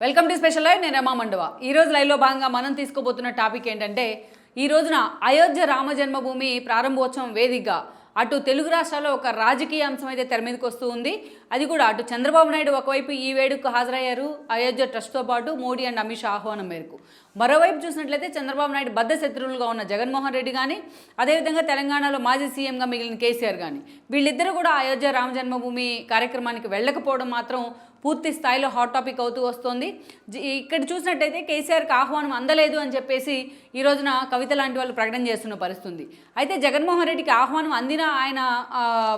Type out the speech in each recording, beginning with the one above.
Welcome to special live. నేను రమా మండవ. ఈ రోజు లైవ్లో భాగంగా మనం తీసుకోబోతున్న టాపిక్ ఏంటంటే, ఈ రోజున అయోధ్య రామ జన్మభూమి ప్రారంభోత్సవం వేదికగా అటు తెలుగు రాష్ట్రాల్లో ఒక రాజకీయ అంశం అయితే తెర మీదకి వస్తూ ఉంది. అది కూడా అటు చంద్రబాబు నాయుడు ఒకవైపు ఈ వేడుకకు హాజరయ్యారు అయోధ్య ట్రస్ట్తో పాటు మోడీ అండ్ అమిత్ షా ఆహ్వానం మేరకు. మరోవైపు చూసినట్లయితే చంద్రబాబు నాయుడు బద్ద శత్రువులుగా ఉన్న జగన్మోహన్ రెడ్డి కానీ, అదేవిధంగా తెలంగాణలో మాజీ సీఎంగా మిగిలిన కేసీఆర్ కానీ, వీళ్ళిద్దరూ కూడా అయోధ్య రామ జన్మభూమి కార్యక్రమానికి వెళ్ళకపోవడం మాత్రం పూర్తి స్థాయిలో హాట్ టాపిక్ అవుతూ వస్తుంది. ఇక్కడ చూసినట్టయితే కేసీఆర్కి ఆహ్వానం అందలేదు అని చెప్పేసి ఈ రోజున కవిత లాంటి వాళ్ళు ప్రకటన చేస్తున్న పరిస్థితుంది. అయితే జగన్మోహన్ రెడ్డికి ఆహ్వానం అందినా ఆయన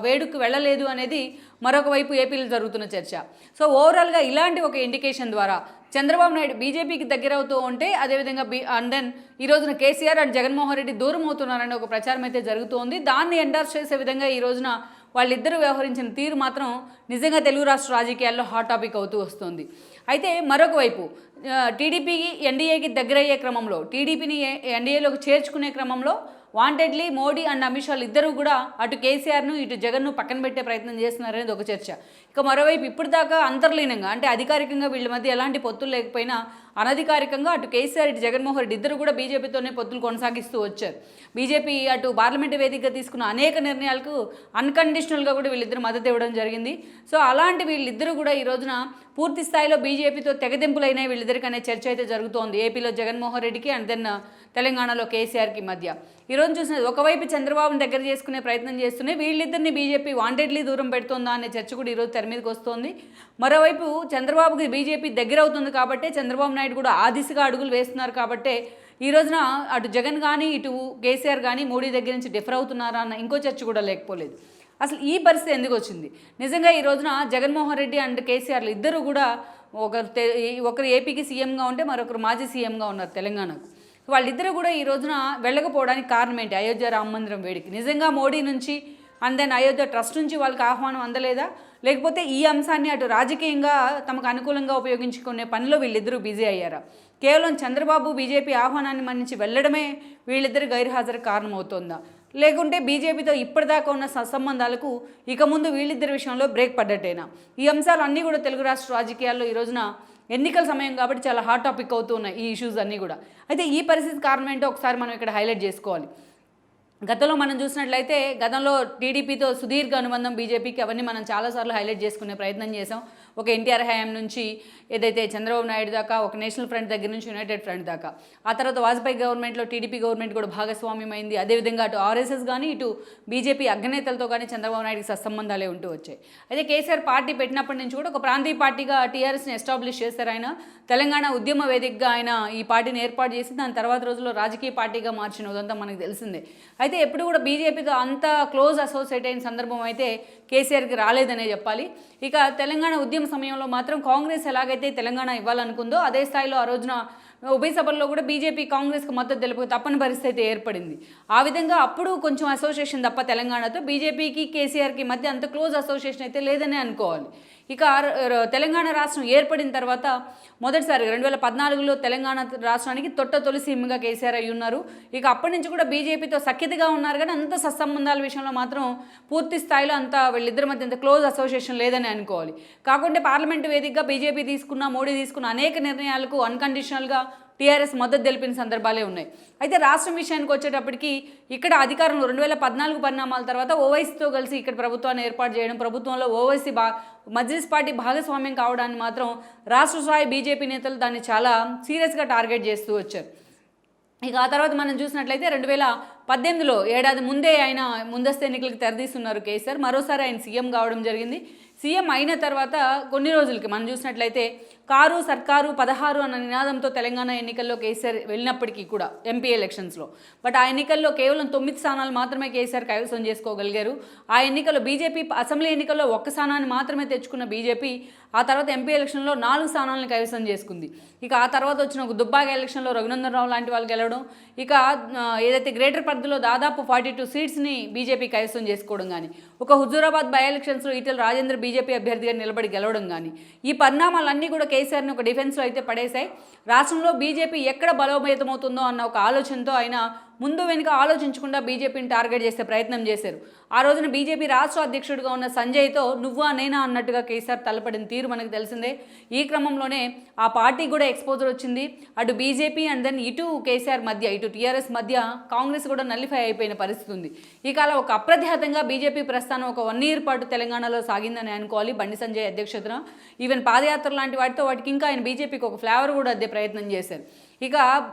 వేడుకు వెళ్ళలేదు అనేది మరొక వైపు ఏపీలో జరుగుతున్న చర్చ. సో ఓవరాల్గా ఇలాంటి ఒక ఇండికేషన్ ద్వారా చంద్రబాబు నాయుడు బీజేపీకి దగ్గర అవుతూ ఉంటే, అదేవిధంగా అండ్ దెన్ ఈ రోజున కేసీఆర్ అండ్ జగన్మోహన్ రెడ్డి దూరం అవుతున్నారనే ఒక ప్రచారం అయితే జరుగుతోంది. దాన్ని ఎండార్స్ చేసే విధంగా ఈ రోజున వాళ్ళిద్దరూ వ్యవహరించిన తీరు మాత్రం నిజంగా తెలుగు రాష్ట్ర రాజకీయాల్లో హాట్ టాపిక్ అవుతూ వస్తుంది. అయితే మరొక వైపు టీడీపీకి ఎన్డీఏకి దగ్గరయ్యే క్రమంలో, టీడీపీని ఎన్డీఏలోకి చేర్చుకునే క్రమంలో వాంటెడ్లీ మోడీ అండ్ అమిత్ షా ఇద్దరు కూడా అటు కేసీఆర్ను ఇటు జగన్ను పక్కన పెట్టే ప్రయత్నం చేస్తున్నారనేది ఒక చర్చ. ఇక మరోవైపు ఇప్పటిదాకా అంతర్లీనంగా, అంటే అధికారికంగా వీళ్ళ మధ్య ఎలాంటి పొత్తులు లేకపోయినా అనధికారికంగా అటు కేసీఆర్ ఇటు జగన్మోహన్ రెడ్డి ఇద్దరు కూడా బీజేపీతోనే పొత్తులు కొనసాగిస్తూ వచ్చారు. బీజేపీ అటు పార్లమెంటు వేదికగా తీసుకున్న అనేక నిర్ణయాలకు అన్కండిషనల్గా కూడా వీళ్ళిద్దరు మద్దతు ఇవ్వడం జరిగింది. సో అలాంటి వీళ్ళిద్దరూ కూడా ఈ రోజున పూర్తి స్థాయిలో బీజేపీతో తెగదెంపులైన వీళ్ళిద్దరికి అనే చర్చ అయితే జరుగుతోంది ఏపీలో జగన్మోహన్ రెడ్డికి అండ్ దెన్ తెలంగాణలో కేసీఆర్కి మధ్య. ఈరోజు చూసిన ఒకవైపు చంద్రబాబుని దగ్గర చేసుకునే ప్రయత్నం చేస్తూనే వీళ్ళిద్దరిని బీజేపీ వాంటెడ్లీ దూరం పెడుతుందా అనే చర్చ కూడా ఈరోజు తెర మీదకి వస్తోంది. మరోవైపు చంద్రబాబుకి బీజేపీ దగ్గర అవుతుంది కాబట్టే చంద్రబాబు నాయుడు కూడా ఆ దిశగా అడుగులు వేస్తున్నారు కాబట్టే ఈ రోజున అటు జగన్ కానీ ఇటు కేసీఆర్ కానీ మోడీ దగ్గర నుంచి డిఫర్ అవుతున్నారా అన్న ఇంకో చర్చ కూడా లేకపోలేదు. అసలు ఈ పరిస్థితి ఎందుకు వచ్చింది? నిజంగా ఈ రోజున జగన్మోహన్ రెడ్డి అండ్ కేసీఆర్లు ఇద్దరు కూడా ఒకరు ఏపీకి సీఎంగా ఉంటే మరొకరు మాజీ సీఎంగా ఉన్నారు తెలంగాణకు. వాళ్ళిద్దరూ కూడా ఈ రోజున వెళ్ళకపోవడానికి కారణం ఏంటి? అయోధ్య రామ మందిరం వేడికి నిజంగా మోడీ నుంచి అండ్ దెన్ అయోధ్య ట్రస్ట్ నుంచి వాళ్ళకి ఆహ్వానం అందలేదా, లేకపోతే ఈ అంశాన్ని అటు రాజకీయంగా తమకు అనుకూలంగా ఉపయోగించుకునే పనిలో వీళ్ళిద్దరూ బిజీ అయ్యారా? కేవలం చంద్రబాబు బీజేపీ ఆహ్వానాన్ని మన్నించి వెళ్ళడమే వీళ్ళిద్దరు గైర్హాజరు కారణమవుతోందా, లేకుంటే బీజేపీతో ఇప్పటిదాకా ఉన్న సత్సంబంధాలకు ఇక ముందు వీళ్ళిద్దరి విషయంలో బ్రేక్ పడ్డట్టేనా? ఈ అంశాలు అన్నీ కూడా తెలుగు రాష్ట్ర రాజకీయాల్లో ఈ రోజున ఎన్నికల సమయం కాబట్టి చాలా హాట్ టాపిక్ అవుతూ ఉన్నాయి ఈ ఇష్యూస్ అన్నీ కూడా. అయితే ఈ పరిస్థితి కారణం ఏంటో ఒకసారి మనం ఇక్కడ హైలైట్ చేసుకోవాలి. గతంలో మనం చూసినట్లయితే గతంలో టీడీపీతో సుదీర్ఘ అనుబంధం బీజేపీకి, అవన్నీ మనం చాలాసార్లు హైలైట్ చేసుకునే ప్రయత్నం చేసాం. ఒక ఎన్టీఆర్ హయాం నుంచి ఏదైతే చంద్రబాబు నాయుడు దాకా, ఒక నేషనల్ ఫ్రంట్ దగ్గర నుంచి యునైటెడ్ ఫ్రంట్ దాకా, ఆ తర్వాత వాజ్పేయి గవర్నమెంట్లో టీడీపీ గవర్నమెంట్ కూడా భాగస్వామ్యమైంది. అదేవిధంగా అటు ఆర్ఎస్ఎస్ కానీ ఇటు బీజేపీ అగ్రనేతలతో కానీ చంద్రబాబు నాయుడికి సత్సంబంధాలే ఉంటూ వచ్చాయి. అయితే కేసీఆర్ పార్టీ పెట్టినప్పటి నుంచి కూడా ఒక ప్రాంతీయ పార్టీగా టీఆర్ఎస్ని ఎస్టాబ్లిష్ చేశారు ఆయన. తెలంగాణ ఉద్యమ వేదికగా ఆయన ఈ పార్టీని ఏర్పాటు చేసి దాని తర్వాత రోజుల్లో రాజకీయ పార్టీగా మార్చిన ఉదంతా మనకు తెలిసిందే. అయితే ఎప్పుడు కూడా బీజేపీతో అంత క్లోజ్ అసోసియేట్ అయిన సందర్భం అయితే కేసీఆర్కి రాలేదనే చెప్పాలి. ఇక తెలంగాణ ఉద్యమ సమయంలో మాత్రం కాంగ్రెస్ ఎలాగైతే తెలంగాణ ఇవ్వాలనుకుందో అదే స్థాయిలో ఆ రోజున ఉభయ సభల్లో కూడా బీజేపీ కాంగ్రెస్కి మద్దతు తెలుపు తప్పని పరిస్థితి ఏర్పడింది. ఆ విధంగా అప్పుడు కొంచెం అసోసియేషన్ తప్ప తెలంగాణతో బీజేపీకి కేసీఆర్కి మధ్య అంత క్లోజ్ అసోసియేషన్ అయితే లేదనే అనుకోవాలి. ఇక తెలంగాణ రాష్ట్రం ఏర్పడిన తర్వాత మొదటిసారి 2014లో తెలంగాణ రాష్ట్రానికి తొలి సీఎంగా కేసీఆర్ అయి ఉన్నారు. ఇక అప్పటి నుంచి కూడా బీజేపీతో సఖ్యతగా ఉన్నారు, కానీ అంత సత్సంబంధాల విషయంలో మాత్రం పూర్తి స్థాయిలో అంత వీళ్ళిద్దరి మధ్య అంత క్లోజ్ అసోసియేషన్ లేదని అనుకోవాలి. కాకుంటే పార్లమెంటు వేదికగా బీజేపీ తీసుకున్న, మోడీ తీసుకున్న అనేక నిర్ణయాలకు అన్కండిషనల్గా టీఆర్ఎస్ మద్దతు తెలిపిన సందర్భాలే ఉన్నాయి. అయితే రాష్ట్రం విషయానికి వచ్చేటప్పటికి ఇక్కడ అధికారంలో 2014 పరిణామాల తర్వాత ఓవైసీతో కలిసి ఇక్కడ ప్రభుత్వాన్ని ఏర్పాటు చేయడం, ప్రభుత్వంలో ఓవైసీ మజ్లిస్ పార్టీ భాగస్వామ్యం కావడాన్ని మాత్రం రాష్ట్ర స్థాయి బీజేపీ నేతలు దాన్ని చాలా సీరియస్గా టార్గెట్ చేస్తూ వచ్చారు. ఇక ఆ తర్వాత మనం చూసినట్లయితే 2018లో ఏడాది ముందే ఆయన ముందస్తు ఎన్నికలకు తెరదీస్తున్నారు కేసీఆర్. మరోసారి ఆయన సీఎం కావడం జరిగింది. సీఎం అయిన తర్వాత కొన్ని రోజులకి మనం చూసినట్లయితే కారు సర్కారు 16 అన్న నినాదంతో తెలంగాణ ఎన్నికల్లో కేసీఆర్ వెళ్ళినప్పటికీ కూడా ఎంపీ ఎలక్షన్స్లో, బట్ ఆ ఎన్నికల్లో కేవలం 9 స్థానాలు మాత్రమే కేసీఆర్ కైవసం చేసుకోగలిగారు. ఆ ఎన్నికల్లో బీజేపీ అసెంబ్లీ ఎన్నికల్లో 1 స్థానాన్ని మాత్రమే తెచ్చుకున్న బీజేపీ ఆ తర్వాత ఎంపీ ఎలక్షన్లో 4 స్థానాలను కైవసం చేసుకుంది. ఇక ఆ తర్వాత వచ్చిన ఒక దుబ్బాక ఎలక్షన్లో రఘునందన్ రావు లాంటి వాళ్ళు గెలవడం, ఇక ఏదైతే గ్రేటర్ పరిధిలో దాదాపు 42 సీట్స్ని బీజేపీ కైవసం చేసుకోవడం, కానీ ఒక హుజూరాబాద్ బై ఎలక్షన్స్లో ఈటెల రాజేందర్ బీజేపీ అభ్యర్థిగా నిలబడి గెలవడం కానీ ఈ పరిణామాలన్నీ కూడా కేసీఆర్ని ఒక డిఫెన్స్లో అయితే పడేశాయి. రాష్ట్రంలో బీజేపీ ఎక్కడ బలోపేతమవుతుందో అన్న ఒక ఆలోచనతో ఆయన ముందు వెనుక ఆలోచించకుండా బీజేపీని టార్గెట్ చేసే ప్రయత్నం చేశారు. ఆ రోజున బీజేపీ రాష్ట్ర అధ్యక్షుడిగా ఉన్న సంజయ్తో నువ్వా నేనా అన్నట్టుగా కేసీఆర్ తలపడిన తీరు మనకు తెలిసిందే. ఈ క్రమంలోనే ఆ పార్టీ కూడా ఎక్స్పోజర్ వచ్చింది. అటు బీజేపీ అండ్ దెన్ ఇటు కేసీఆర్ మధ్య, ఇటు టీఆర్ఎస్ మధ్య కాంగ్రెస్ కూడా నల్లిఫై అయిపోయిన పరిస్థితి ఉంది. ఈ కాలం ఒక అప్రతిహతంగా బీజేపీ ప్రస్థానం ఒక 1 year పాటు తెలంగాణలో సాగిందని అనుకోవాలి. బండి సంజయ్ అధ్యక్షతన ఈవెన్ పాదయాత్ర లాంటి వాటికి ఇంకా ఆయన బీజేపీకి ఒక ఫ్లేవర్ కూడా అద్దే ప్రయత్నం చేశారు. ఇక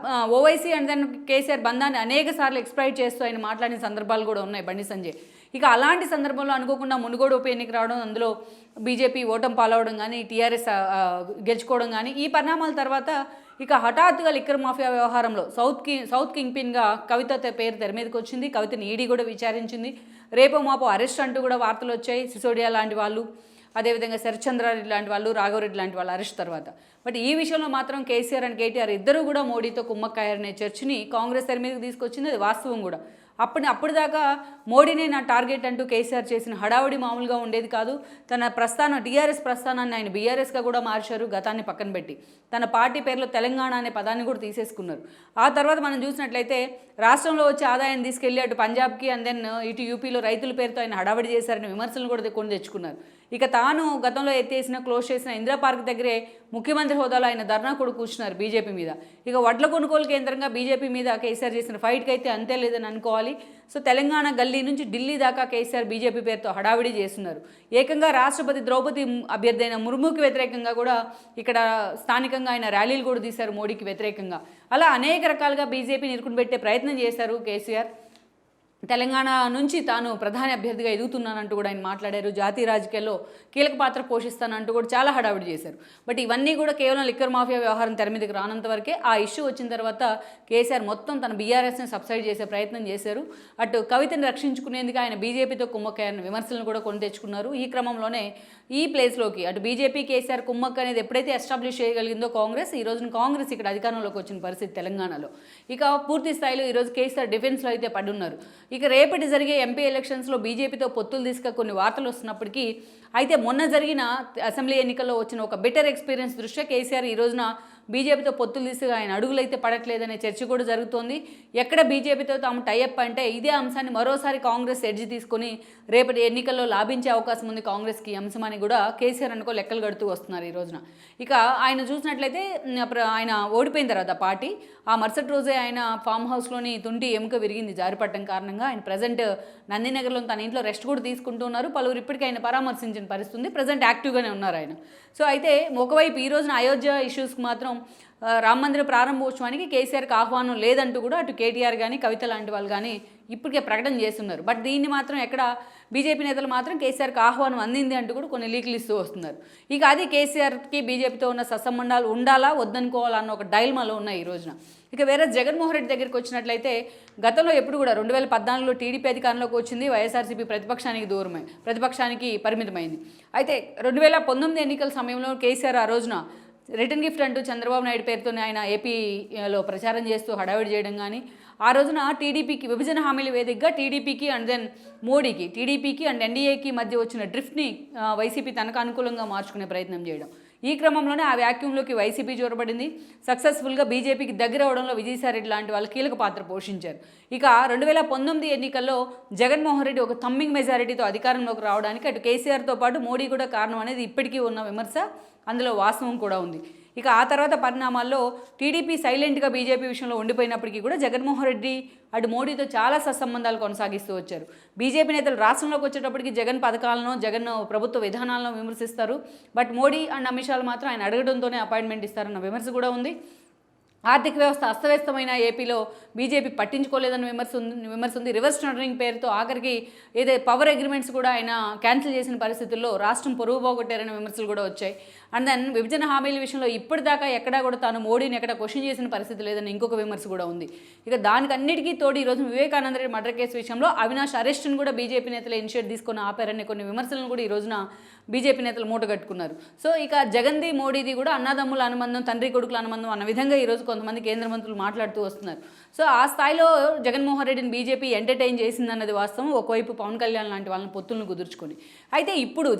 ఓవైసీ అండ్ దెన్ కేసీఆర్ బంధాన్ని అనేక సార్లు ఎక్స్ప్లైట్ చేస్తూ ఆయన మాట్లాడిన సందర్భాలు కూడా ఉన్నాయి బండి సంజయ్. ఇక అలాంటి సందర్భంలో అనుకోకుండా మునుగోడు ఉప ఎన్నిక రావడం, అందులో బీజేపీ ఓటమి పాలవడం కానీ టీఆర్ఎస్ గెలుచుకోవడం కానీ ఈ పరిణామాల తర్వాత ఇక హఠాత్తుగా లిక్కర్ మాఫియా వ్యవహారంలో సౌత్ కింగ్ పిన్గా కవిత పేరు తెర మీదకి వచ్చింది. కవితని ఈడీ కూడా విచారించింది. రేపో మాపో అరెస్ట్ అంటూ కూడా వార్తలు వచ్చాయి. సిసోడియా లాంటి వాళ్ళు, అదేవిధంగా శరత్చంద్రారెడ్డి లాంటి వాళ్ళు, రాఘవరెడ్డి లాంటి వాళ్ళు అరెస్ట్ తర్వాత. బట్ ఈ విషయంలో మాత్రం కేసీఆర్ అండ్ కేటీఆర్ ఇద్దరు కూడా మోడీతో కుమ్మక్కయ్యారనే చర్చని కాంగ్రెస్ తెర మీదకి తీసుకొచ్చింది. అది వాస్తవం కూడా. అప్పుడు దాకా మోడీనే నా టార్గెట్ అంటూ కేసీఆర్ చేసిన హడావుడి మామూలుగా ఉండేది కాదు. తన ప్రస్థానం టీఆర్ఎస్ ప్రస్థానాన్ని ఆయన బీఆర్ఎస్గా కూడా మార్చారు. గతాన్ని పక్కన పెట్టి తన పార్టీ పేరులో తెలంగాణ అనే పదాన్ని కూడా తీసేసుకున్నారు. ఆ తర్వాత మనం చూసినట్లయితే రాష్ట్రంలో వచ్చే ఆదాయాన్ని తీసుకెళ్లి అటు పంజాబ్కి అండ్ దెన్ ఇటు యూపీలో రైతుల పేరుతో ఆయన హడావిడి చేశారని విమర్శలు కూడా కొని తెచ్చుకున్నారు. ఇక తాను గతంలో క్లోజ్ చేసిన ఇందిరా పార్క్ దగ్గరే ముఖ్యమంత్రి హోదాలో ఆయన ధర్నా కూడా కూర్చున్నారు బీజేపీ మీద. ఇక వడ్ల కొనుగోలు కేంద్రంగా బీజేపీ మీద కేసీఆర్ చేసిన ఫైట్కి అయితే అంతే లేదని అనుకోవాలి. సో తెలంగాణ గల్లీ నుంచి ఢిల్లీ దాకా కేసీఆర్ బీజేపీ పేరుతో హడావిడి చేస్తున్నారు. ఏకంగా రాష్ట్రపతి ద్రౌపది అభ్యర్థి అయిన ముర్ముకి వ్యతిరేకంగా కూడా ఇక్కడ స్థానికంగా ఆయన ర్యాలీలు కూడా తీశారు మోడీకి వ్యతిరేకంగా. అలా అనేక రకాలుగా బీజేపీని ఇరుకుని పెట్టే ప్రయత్నం చేశారు కేసీఆర్. తెలంగాణ నుంచి తాను ప్రధాని అభ్యర్థిగా ఎదుగుతున్నానంటూ కూడా ఆయన మాట్లాడారు. జాతీయ రాజకీయాల్లో కీలక పాత్ర పోషిస్తానంటూ కూడా చాలా హడావిడి చేశారు. బట్ ఇవన్నీ కూడా కేవలం లిక్కర్ మాఫియా వ్యవహారం తెర మీదకి రానంత వరకే. ఆ ఇష్యూ వచ్చిన తర్వాత కేసీఆర్ మొత్తం తన బీఆర్ఎస్ని సబ్సైడ్ చేసే ప్రయత్నం చేశారు. అటు కవితని రక్షించుకునేందుకు ఆయన బీజేపీతో కుమ్మక్కయ్యారని విమర్శలను కూడా కొని తెచ్చుకున్నారు. ఈ క్రమంలోనే ఈ ప్లేస్లోకి అటు బీజేపీ కేసీఆర్ కుమ్మక్క అనేది ఎప్పుడైతే ఎస్టాబ్లిష్ చేయగలిగిందో కాంగ్రెస్, ఈ రోజున కాంగ్రెస్ ఇక్కడ అధికారంలోకి వచ్చిన పరిస్థితి తెలంగాణలో. ఇక పూర్తి స్థాయిలో ఈరోజు కేసీఆర్ డిఫెన్స్లో అయితే పడున్నారు. ఇక రేపటి జరిగే ఎంపీ ఎలక్షన్స్లో బీజేపీతో పొత్తులు తీసుక కొన్ని వార్తలు వస్తున్నప్పటికీ అయితే మొన్న జరిగిన అసెంబ్లీ ఎన్నికల్లో వచ్చిన ఒక బెటర్ ఎక్స్పీరియన్స్ దృష్ట్యా కేసీఆర్ ఈ రోజున బీజేపీతో పొత్తులు తీసుకు ఆయన అడుగులైతే పడట్లేదనే చర్చ కూడా జరుగుతోంది. ఎక్కడ బీజేపీతో తాము టైఅప్ అంటే ఇదే అంశాన్ని మరోసారి కాంగ్రెస్ ఎడ్జ్ తీసుకొని రేపటి ఎన్నికల్లో లాభించే అవకాశం ఉంది కాంగ్రెస్కి అంశమని కూడా కేసీఆర్ అనుకో లెక్కలు కడుతూ వస్తున్నారు ఈ రోజున. ఇక ఆయన చూసినట్లయితే ఆయన ఓడిపోయిన తర్వాత పార్టీ ఆ మరుసటి రోజే ఆయన ఫామ్ హౌస్లోని తుంటి ఎముక విరిగింది జారిపడటం కారణంగా. ఆయన ప్రజెంట్ నందినగర్లో తన ఇంట్లో రెస్ట్ కూడా తీసుకుంటున్నారు. పలువురు ఇప్పటికీ ఆయన పరామర్శించిన పరిస్థితి ఉంది. ప్రజెంట్ యాక్టివ్గానే ఉన్నారు ఆయన. సో అయితే ఒకవైపు ఈ రోజున అయోధ్య ఇష్యూస్కి మాత్రం రామ మందిర ప్రారంభోత్సవానికి కేసీఆర్కి ఆహ్వానం లేదంటూ కూడా అటు కేటీఆర్ కానీ కవిత లాంటి వాళ్ళు కానీ ఇప్పటికే ప్రకటన చేస్తున్నారు. బట్ దీన్ని మాత్రం ఎక్కడ బీజేపీ నేతలు మాత్రం కేసీఆర్కి ఆహ్వానం అందింది అంటూ కూడా కొన్ని లీకులు ఇస్తూ వస్తున్నారు. ఇక అది కేసీఆర్కి బీజేపీతో ఉన్న సత్సంబంధాలు ఉండాలా వద్దనుకోవాలన్న ఒక డైల్మాలో ఉన్నాయి ఈ రోజున. ఇక వేరే జగన్మోహన్ రెడ్డి దగ్గరికి వచ్చినట్లయితే గతంలో ఎప్పుడు కూడా 2014లో టీడీపీ అధికారంలోకి వచ్చింది. వైఎస్ఆర్సీపీ ప్రతిపక్షానికి పరిమితమైంది. అయితే 2019 ఎన్నికల సమయంలో కేసీఆర్ ఆ రోజున రిటర్న్ గిఫ్ట్ అంటూ చంద్రబాబు నాయుడు పేరుతోనే ఆయన ఏపీలో ప్రచారం చేస్తూ హడావిడి చేయడం కానీ, ఆ రోజున టీడీపీకి విభజన హామీల వేదికగా టీడీపీకి అండ్ దెన్ మోడీకి, టీడీపీకి అండ్ ఎన్డీఏకి మధ్య వచ్చిన డ్రిఫ్ట్ని వైసీపీ తనకు అనుకూలంగా మార్చుకునే ప్రయత్నం చేయడం. ఈ క్రమంలోనే ఆ వ్యాక్యూమ్లోకి వైసీపీ జోరబడింది. సక్సెస్ఫుల్గా బీజేపీకి దగ్గర అవడంలో విజయసాయిరెడ్డి లాంటి వాళ్ళు కీలక పాత్ర పోషించారు. ఇక 2019 ఎన్నికల్లో జగన్మోహన్ రెడ్డి ఒక థమ్మింగ్ మెజారిటీతో అధికారంలోకి రావడానికి అటు కేసీఆర్తో పాటు మోడీ కూడా కారణం అనేది ఇప్పటికీ ఉన్న విమర్శ, అందులో వాస్తవం కూడా ఉంది. ఇక ఆ తర్వాత పరిణామాల్లో టీడీపీ సైలెంట్గా బీజేపీ విషయంలో ఉండిపోయినప్పటికీ కూడా జగన్మోహన్ రెడ్డి అటు మోడీతో చాలా సత్సంబంధాలు కొనసాగిస్తూ వచ్చారు. బీజేపీ నేతలు రాష్ట్రంలోకి వచ్చేటప్పటికి జగన్ పథకాలను, జగన్ ప్రభుత్వ విధానాలను విమర్శిస్తారు. బట్ మోడీ అండ్ అమిత్ షాలు మాత్రం ఆయన అడగడంతోనే అపాయింట్మెంట్ ఇస్తారన్న విమర్శ కూడా ఉంది. ఆర్థిక వ్యవస్థ అస్తవ్యస్తమైన ఏపీలో బీజేపీ పట్టించుకోలేదని విమర్శ ఉంది. రివర్స్ టెండరింగ్ పేరుతో ఆఖరికి ఏదైతే పవర్ అగ్రిమెంట్స్ కూడా ఆయన క్యాన్సిల్ చేసిన పరిస్థితుల్లో రాష్ట్రం పొరుగు పోగొట్టారనే విమర్శలు కూడా వచ్చాయి. అండ్ దెన్ విభజన హామీల విషయంలో ఇప్పటిదాకా ఎక్కడా కూడా తాను మోడీని ఎక్కడ క్వశ్చన్ చేసిన పరిస్థితి లేదని ఇంకొక విమర్శ కూడా ఉంది. ఇక దానికి అన్నిటికీ తోడు ఈరోజు వివేకానంద రెడ్డి మర్డర్ కేసు విషయంలో అవినాష్ అరెస్ట్ను కూడా బీజేపీ నేతలు ఇనిషియేట్ తీసుకొని ఆపారనే కొన్ని విమర్శలను కూడా ఈ రోజున బీజేపీ నేతలు మూటగట్టుకున్నారు. సో ఇక జగన్ది మోడీది కూడా అన్నదమ్ముల అనుబంధం, తండ్రి కొడుకుల అనుబంధం అన్న విధంగా ఈరోజు కొంతమంది కేంద్ర మంత్రులు మాట్లాడుతూ వస్తున్నారు. సో ఆ స్థాయిలో జగన్మోహన్ రెడ్డిని బీజేపీ ఎంటర్టైన్ చేసిందన్నది వాస్తవం. ఒకవైపు పవన్ కళ్యాణ్ లాంటి వాళ్ళని పొత్తులను కుదుర్చుకొని, అయితే ఇప్పుడు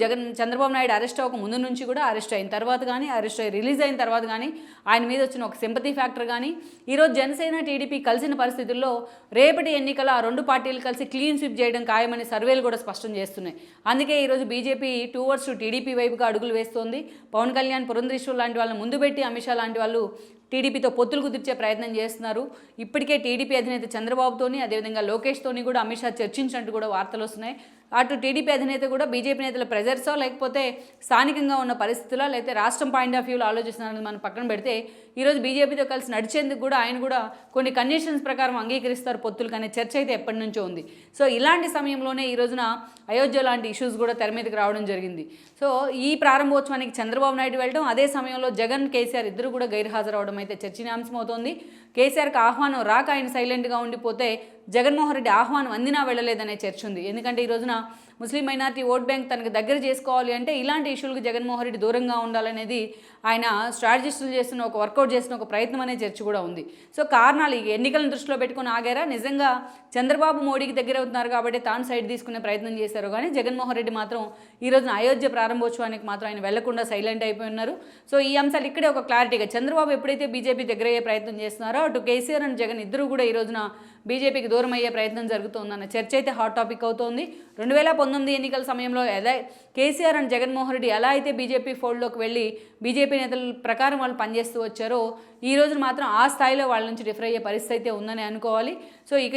చంద్రబాబు నాయుడు అరెస్ట్ అవ్వక ముందు నుంచి కూడా, అరెస్ట్ అయిన తర్వాత కానీ, అరెస్ట్ అయ్యి రిలీజ్ అయిన తర్వాత కానీ ఆయన మీద వచ్చిన ఒక సింపతి ఫ్యాక్టర్ కానీ, ఈరోజు జనసేన టీడీపీ కలిసిన పరిస్థితుల్లో రేపటి ఎన్నికల ఆ రెండు పార్టీలు కలిసి క్లీన్ స్వీప్ చేయడం ఖాయమని సర్వేలు కూడా స్పష్టం చేస్తున్నాయి. అందుకే ఈరోజు బీజేపీ టువర్డ్స్ టీడీపీ వైపుగా అడుగులు వేస్తోంది. పవన్ కళ్యాణ్, పురంధరేశ్వర్ లాంటి వాళ్ళని ముందు పెట్టి అమిత్ షా లాంటి వాళ్ళు టీడీపీతో పొత్తులు కుదిర్చే ప్రయత్నం చేస్తున్నారు. ఇప్పటికే టీడీపీ అధినేత చంద్రబాబుతోని, అదేవిధంగా లోకేష్తోని కూడా అమిత్ షా చర్చించినట్టు కూడా వార్తలు వస్తున్నాయి. అటు టీడీపీ అధినేత కూడా బీజేపీ నేతల ప్రెజర్సో, లేకపోతే స్థానికంగా ఉన్న పరిస్థితుల్లో, లేకపోతే రాష్ట్రం పాయింట్ ఆఫ్ వ్యూలో ఆలోచిస్తున్నారని మనం పక్కన పెడితే, ఈరోజు బీజేపీతో కలిసి నడిచేందుకు కూడా ఆయన కూడా కొన్ని కండిషన్స్ ప్రకారం అంగీకరిస్తారు పొత్తులు అనే చర్చ అయితే ఎప్పటి నుంచో ఉంది. సో ఇలాంటి సమయంలోనే ఈ రోజున అయోధ్య లాంటి ఇష్యూస్ కూడా తెర మీదకి రావడం జరిగింది. సో ఈ ప్రారంభోత్సవానికి చంద్రబాబు నాయుడు వెళ్ళడం, అదే సమయంలో జగన్, కేసీఆర్ ఇద్దరు కూడా గైర్హాజరవడం అయితే చర్చనీయాంశం అవుతోంది. కేసీఆర్కి ఆహ్వానం రాక ఆయన సైలెంట్గా ఉండిపోతే, జగన్మోహన్ రెడ్డి ఆహ్వానం అందినా వెళ్ళలేదనే చర్చ ఉంది. ఎందుకంటే ఈ రోజున ముస్లిం మైనారిటీ ఓట్ బ్యాంక్ తనకు దగ్గర చేసుకోవాలి అంటే ఇలాంటి ఇష్యూలకు జగన్మోహన్ రెడ్డి దూరంగా ఉండాలనేది ఆయన స్ట్రాటజిస్టులు చేస్తున్న ఒక వర్కౌట్ చేసిన ఒక ప్రయత్నం అనే చర్చ కూడా ఉంది. సో కారణాలు ఈ ఎన్నికలను దృష్టిలో పెట్టుకుని ఆగారా, నిజంగా చంద్రబాబు మోడీకి దగ్గర అవుతున్నారు కాబట్టి తాను సైడ్ తీసుకునే ప్రయత్నం చేశారు, కానీ జగన్మోహన్ రెడ్డి మాత్రం ఈ రోజున అయోధ్య ప్రారంభోత్సవానికి మాత్రం ఆయన వెళ్లకుండా సైలెంట్ అయిపోయి ఉన్నారు. సో ఈ అంశాలు ఇక్కడే ఒక క్లారిటీగా, చంద్రబాబు ఎప్పుడైతే బీజేపీ దగ్గర అయ్యే ప్రయత్నం చేస్తున్నారో, అటు కేసీఆర్ అండ్ జగన్ ఇద్దరు కూడా ఈ రోజున బీజేపీకి దూరం అయ్యే ప్రయత్నం జరుగుతోందన్న చర్చ అయితే హాట్ టాపిక్ అవుతోంది. 2019 ఎన్నికల సమయంలో కేసీఆర్ అండ్ జగన్మోహన్ రెడ్డి ఎలా అయితే బీజేపీ ఫోల్డ్లోకి వెళ్ళి బీజేపీ నేతల ప్రకారం వాళ్ళు పనిచేస్తూ వచ్చారో, ఈ రోజు మాత్రం ఆ స్థాయిలో వాళ్ళ నుంచి డిఫర్ అయ్యే పరిస్థితి అయితే ఉందని అనుకోవాలి. సో ఇక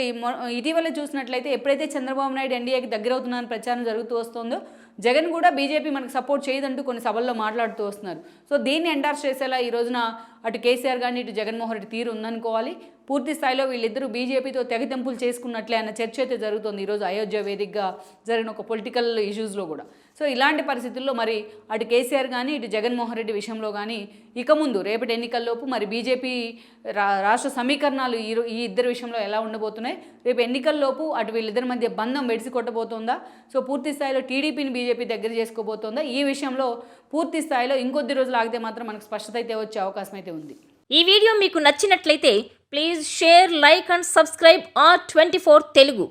ఇటీవల చూసినట్లయితే ఎప్పుడైతే చంద్రబాబు నాయుడు ఎన్డీఏకి దగ్గర అవుతున్నారని ప్రచారం జరుగుతూ వస్తుందో, జగన్ కూడా బీజేపీ మనకు సపోర్ట్ చేయదంటూ కొన్ని సభల్లో మాట్లాడుతూ వస్తున్నారు. సో దీన్ని ఎండార్స్ చేసేలా ఈ రోజున అటు కేసీఆర్ కానీ ఇటు జగన్మోహన్ రెడ్డి తీరు ఉందనుకోవాలి. పూర్తి స్థాయిలో వీళ్ళిద్దరూ బీజేపీతో తెగతెంపులు చేసుకున్నట్లే అన్న చర్చ అయితే జరుగుతుంది ఈరోజు అయోధ్య వేదికగా జరిగిన ఒక పొలిటికల్ ఇష్యూస్లో కూడా. సో ఇలాంటి పరిస్థితుల్లో మరి అటు కేసీఆర్ కానీ ఇటు జగన్మోహన్ రెడ్డి విషయంలో కానీ ఇక ముందు రేపటి ఎన్నికల్లోపు మరి బీజేపీ రాష్ట్ర సమీకరణాలు ఈ ఇద్దరి విషయంలో ఎలా ఉండబోతున్నాయి, రేపు ఎన్నికల్లోపు అటు వీళ్ళిద్దరి మధ్య బంధం బెడిసి కొట్టబోతుందా, సో పూర్తి స్థాయిలో టీడీపీని బీజేపీ దగ్గర చేసుకోబోతోందా, ఈ విషయంలో పూర్తి స్థాయిలో ఇంకొద్ది రోజులు ఆగితే మాత్రం మనకు స్పష్టత అయితే వచ్చే అవకాశం అయితే ఉంది. ఈ వీడియో మీకు నచ్చినట్లయితే please share, like and subscribe R24 Telugu.